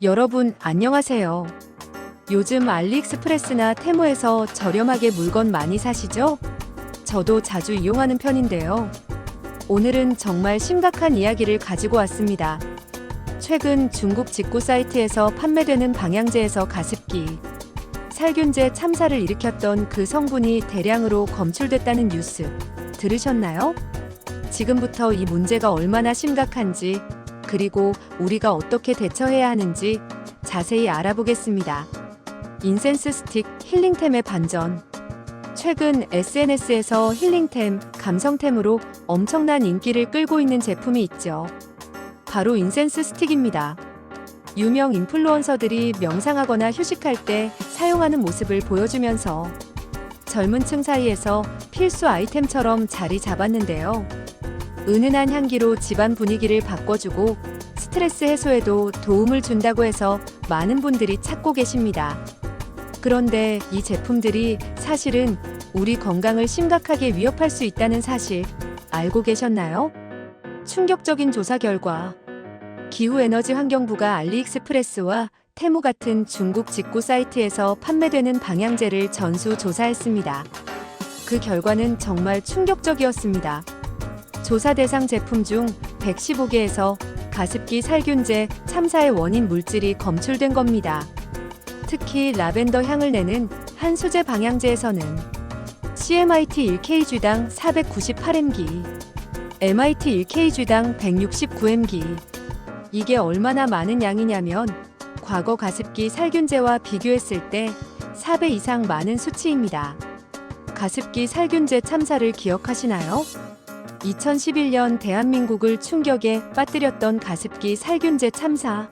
여러분 안녕하세요. 요즘 알리익스프레스나 테무에서 저렴하게 물건 많이 사시죠? 저도 자주 이용하는 편인데요. 오늘은 정말 심각한 이야기를 가지고 왔습니다. 최근 중국 직구 사이트에서 판매되는 방향제에서 가습기, 살균제 참사를 일으켰던 그 성분이 대량으로 검출됐다는 뉴스 들으셨나요? 지금부터 이 문제가 얼마나 심각한지, 그리고 우리가 어떻게 대처해야 하는지 자세히 알아보겠습니다. 인센스 스틱 힐링템의 반전. 최근 SNS에서 힐링템, 감성템으로 엄청난 인기를 끌고 있는 제품이 있죠. 바로 인센스 스틱입니다. 유명 인플루언서들이 명상하거나 휴식할 때 사용하는 모습을 보여주면서 젊은 층 사이에서 필수 아이템처럼 자리 잡았는데요. 은은한 향기로 집안 분위기를 바꿔주고 스트레스 해소에도 도움을 준다고 해서 많은 분들이 찾고 계십니다. 그런데 이 제품들이 사실은 우리 건강을 심각하게 위협할 수 있다는 사실 알고 계셨나요? 충격적인 조사 결과 기후에너지환경부가 알리익스프레스와 테무 같은 중국 직구 사이트에서 판매되는 방향제를 전수 조사했습니다. 그 결과는 정말 충격적이었습니다. 조사 대상 제품 중 115개에서 가습기 살균제 참사의 원인 물질이 검출된 겁니다. 특히 라벤더 향을 내는 한 수제 방향제에서는 CMIT 1kg당 498mg, MIT 1kg당 169mg. 이게 얼마나 많은 양이냐면 과거 가습기 살균제와 비교했을 때 4배 이상 많은 수치입니다. 가습기 살균제 참사를 기억하시나요? 2011년 대한민국을 충격에 빠뜨렸던 가습기 살균제 참사.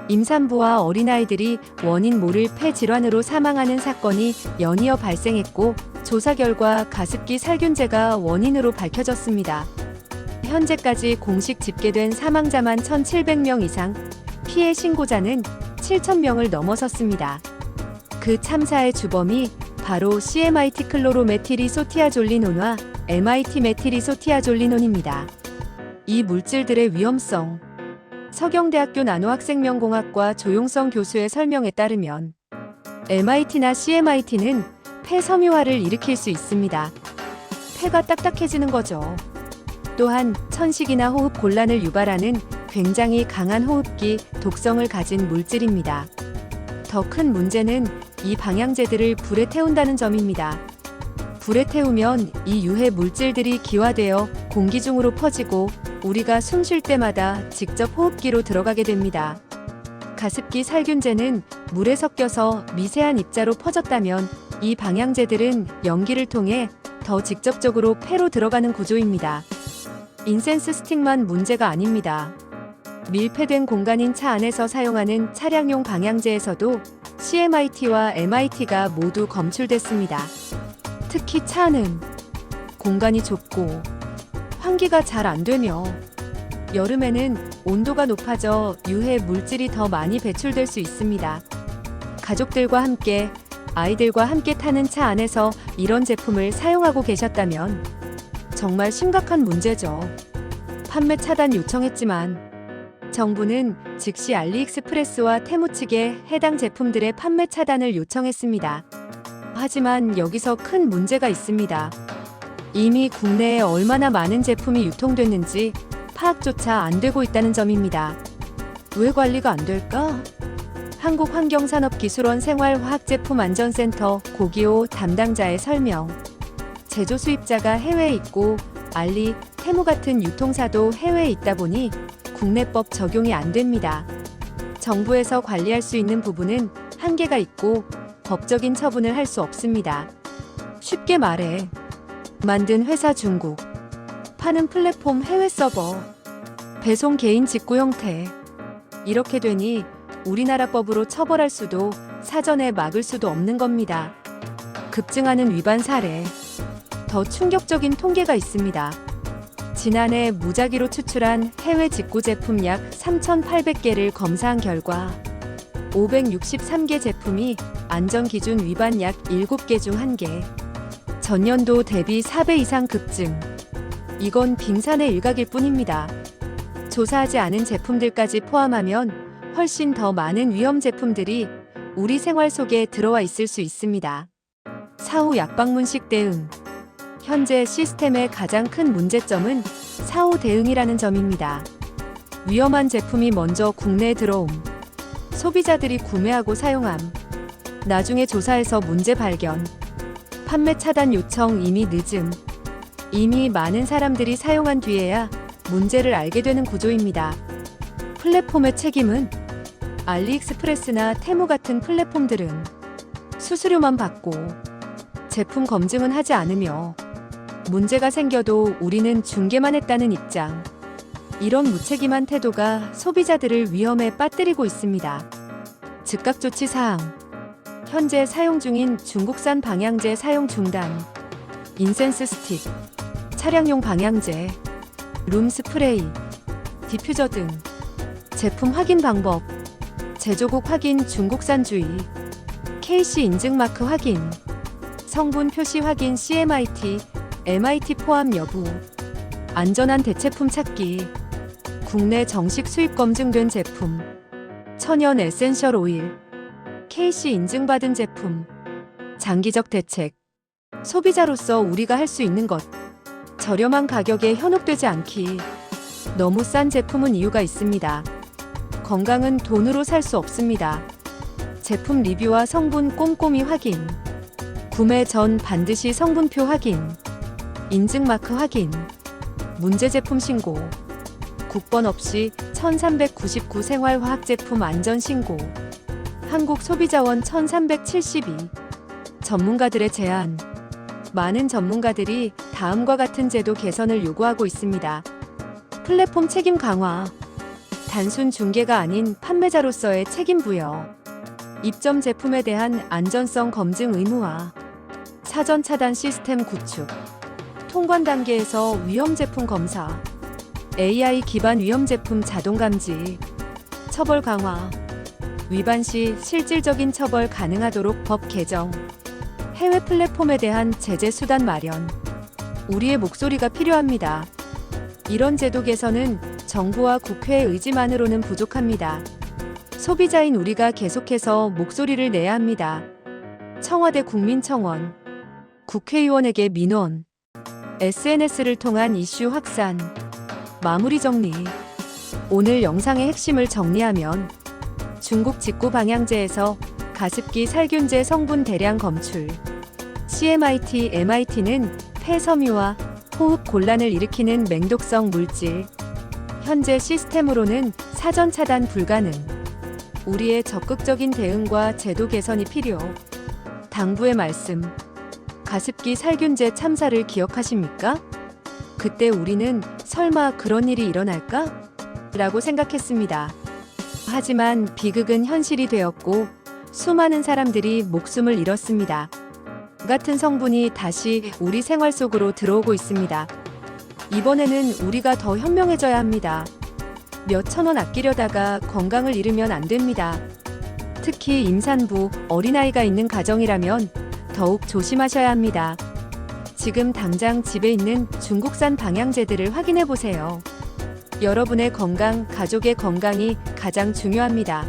임산부와 어린아이들이 원인 모를 폐질환으로 사망하는 사건이 연이어 발생했고 조사 결과 가습기 살균제가 원인으로 밝혀졌습니다. 현재까지 공식 집계된 사망자만 1,700명 이상, 피해 신고자는 7,000명을 넘어섰습니다. 그 참사의 주범이 바로 CMIT 클로로메틸이소티아졸리논과 MIT 메틸이소티아졸리논입니다. 이 물질들의 위험성. 서경대학교 나노학생명공학과 조용성 교수의 설명에 따르면 MIT나 CMIT는 폐 섬유화를 일으킬 수 있습니다. 폐가 딱딱해지는 거죠. 또한 천식이나 호흡 곤란을 유발하는 굉장히 강한 호흡기 독성을 가진 물질입니다. 더 큰 문제는 이 방향제들을 불에 태운다는 점입니다. 불에 태우면 이 유해 물질들이 기화되어 공기 중으로 퍼지고 우리가 숨 쉴 때마다 직접 호흡기로 들어가게 됩니다. 가습기 살균제는 물에 섞여서 미세한 입자로 퍼졌다면 이 방향제들은 연기를 통해 더 직접적으로 폐로 들어가는 구조입니다. 인센스 스틱만 문제가 아닙니다. 밀폐된 공간인 차 안에서 사용하는 차량용 방향제에서도 CMIT와 MIT가 모두 검출됐습니다. 특히 차는 공간이 좁고 환기가 잘 안 되며 여름에는 온도가 높아져 유해 물질이 더 많이 배출될 수 있습니다. 가족들과 함께, 아이들과 함께 타는 차 안에서 이런 제품을 사용하고 계셨다면 정말 심각한 문제죠. 판매 차단 요청했지만 정부는 즉시 알리익스프레스와 테무 측에 해당 제품들의 판매 차단을 요청했습니다. 하지만 여기서 큰 문제가 있습니다. 이미 국내에 얼마나 많은 제품이 유통됐는지 파악조차 안 되고 있다는 점입니다. 왜 관리가 안 될까? 한국환경산업기술원 생활화학제품안전센터 고기호 담당자의 설명. 제조 수입자가 해외에 있고 알리, 테무 같은 유통사도 해외에 있다 보니 국내법 적용이 안 됩니다. 정부에서 관리할 수 있는 부분은 한계가 있고 법적인 처분을 할 수 없습니다. 쉽게 말해 만든 회사 중국, 파는 플랫폼 해외 서버, 배송 개인 직구 형태. 이렇게 되니 우리나라 법으로 처벌할 수도 사전에 막을 수도 없는 겁니다. 급증하는 위반 사례. 더 충격적인 통계가 있습니다. 지난해 무작위로 추출한 해외 직구 제품 약 3,800개를 검사한 결과 563개 제품이 안전기준 위반 약 7개 중 1개. 전년도 대비 4배 이상 급증. 이건 빙산의 일각일 뿐입니다. 조사하지 않은 제품들까지 포함하면 훨씬 더 많은 위험 제품들이 우리 생활 속에 들어와 있을 수 있습니다. 사후 약방문식 대응. 현재 시스템의 가장 큰 문제점은 사후 대응이라는 점입니다. 위험한 제품이 먼저 국내에 들어옴. 소비자들이 구매하고 사용함. 나중에 조사해서 문제 발견. 판매 차단 요청 이미 늦음. 이미 많은 사람들이 사용한 뒤에야 문제를 알게 되는 구조입니다. 플랫폼의 책임은 알리익스프레스나 테무 같은 플랫폼들은 수수료만 받고 제품 검증은 하지 않으며 문제가 생겨도 우리는 중개만 했다는 입장. 이런 무책임한 태도가 소비자들을 위험에 빠뜨리고 있습니다. 즉각 조치 사항. 현재 사용 중인 중국산 방향제 사용 중단. 인센스 스틱, 차량용 방향제, 룸 스프레이, 디퓨저 등 제품 확인 방법. 제조국 확인 중국산주의, KC 인증 마크 확인, 성분 표시 확인 CMIT, MIT 포함 여부, 안전한 대체품 찾기, 국내 정식 수입 검증된 제품, 천연 에센셜 오일, KC 인증받은 제품, 장기적 대책. 소비자로서 우리가 할 수 있는 것. 저렴한 가격에 현혹되지 않기. 너무 싼 제품은 이유가 있습니다. 건강은 돈으로 살 수 없습니다. 제품 리뷰와 성분 꼼꼼히 확인. 구매 전 반드시 성분표 확인. 인증 마크 확인. 문제 제품 신고. 국번 없이 1399 생활화학제품 안전 신고. 한국소비자원 1372. 전문가들의 제안. 많은 전문가들이 다음과 같은 제도 개선을 요구하고 있습니다. 플랫폼 책임 강화. 단순 중개가 아닌 판매자로서의 책임 부여. 입점 제품에 대한 안전성 검증 의무화. 사전 차단 시스템 구축. 통관 단계에서 위험 제품 검사. AI 기반 위험 제품 자동 감지. 처벌 강화. 위반 시 실질적인 처벌 가능하도록 법 개정. 해외 플랫폼에 대한 제재 수단 마련. 우리의 목소리가 필요합니다. 이런 제도 개선은 정부와 국회의 의지만으로는 부족합니다. 소비자인 우리가 계속해서 목소리를 내야 합니다. 청와대 국민청원. 국회의원에게 민원. SNS를 통한 이슈 확산. 마무리 정리. 오늘 영상의 핵심을 정리하면 중국 직구 방향제에서 가습기 살균제 성분 대량 검출. CMIT, MIT는 폐섬유와 호흡 곤란을 일으키는 맹독성 물질. 현재 시스템으로는 사전 차단 불가능. 우리의 적극적인 대응과 제도 개선이 필요. 당부의 말씀. 가습기 살균제 참사를 기억하십니까? 그때 우리는 설마 그런 일이 일어날까? 라고 생각했습니다. 하지만 비극은 현실이 되었고 수많은 사람들이 목숨을 잃었습니다. 같은 성분이 다시 우리 생활 속으로 들어오고 있습니다. 이번에는 우리가 더 현명해져야 합니다. 몇천 원 아끼려다가 건강을 잃으면 안 됩니다. 특히 임산부, 어린아이가 있는 가정이라면 더욱 조심하셔야 합니다. 지금 당장 집에 있는 중국산 방향제들을 확인해 보세요. 여러분의 건강, 가족의 건강이 가장 중요합니다.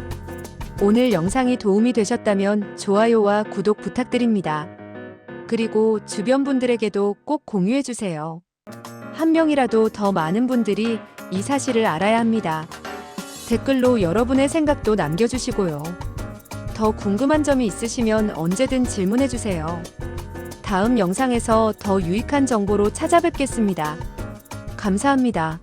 오늘 영상이 도움이 되셨다면 좋아요와 구독 부탁드립니다. 그리고 주변 분들에게도 꼭 공유해 주세요. 한 명이라도 더 많은 분들이 이 사실을 알아야 합니다. 댓글로 여러분의 생각도 남겨주시고요. 더 궁금한 점이 있으시면 언제든 질문해 주세요. 다음 영상에서 더 유익한 정보로 찾아뵙겠습니다. 감사합니다.